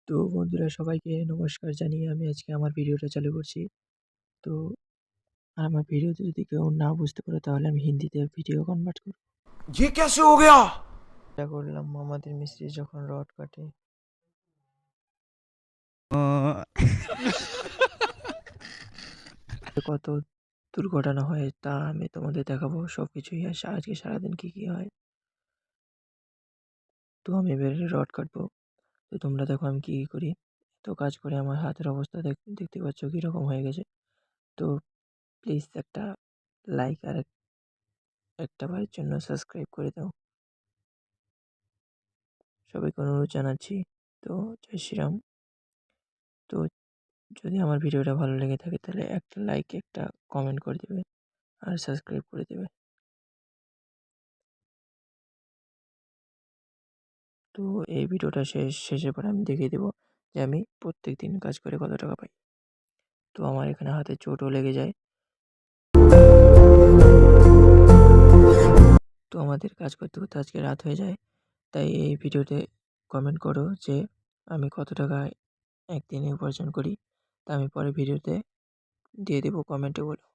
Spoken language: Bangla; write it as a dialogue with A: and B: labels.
A: তো বন্ধুরা সবাইকে নমস্কার জানিয়ে আমি আজকে আমার ভিডিওটা চালু করছি। তো আমার ভিডিওতে যদি কেউ না বুঝতে পারো তাহলে আমি হিন্দিতে ভিডিও কনভার্ট করব।
B: ये कैसे हो गया?
A: এটা করলাম আমাদের মিস্ত্রি যখন রড কাটে। কত দুর্ঘটনা হয় তা আমি তোমাদের দেখাবো সবকিছুই। আর আজকে সারাদিন কি হয়। তো আমি এবারে রড কাটবো। তো তোমরা দেখো আমি কি করি। তো কাজ করে আমার হাতের অবস্থা দেখতে পাচ্ছ কীরকম হয়ে গেছে। তো প্লিজ একটা লাইক আর একটা বারের জন্য সাবস্ক্রাইব করে দাও। সবাইকে অনুরোধ জানাচ্ছি। তো জয় শ্রীরাম। তো যদি আমার ভিডিওটা ভালো লেগে থাকে তাহলে একটা লাইক একটা কমেন্ট করে দেবে আর সাবস্ক্রাইব করে দেবে। তো এই ভিডিওটা শেষের পর আমি দেখিয়ে দেবো যে আমি প্রত্যেক দিন কাজ করে কত টাকা পাই। তো আমার এখানে হাতে চোটও লেগে যায়। তো আমাদের কাজ করতে করতে আজকে রাত হয়ে যায়। তাই এই ভিডিওতে কমেন্ট করো যে আমি কত টাকা একদিনে উপার্জন করি। তা আমি পরে ভিডিওতে দিয়ে দেবো, কমেন্টে বলো।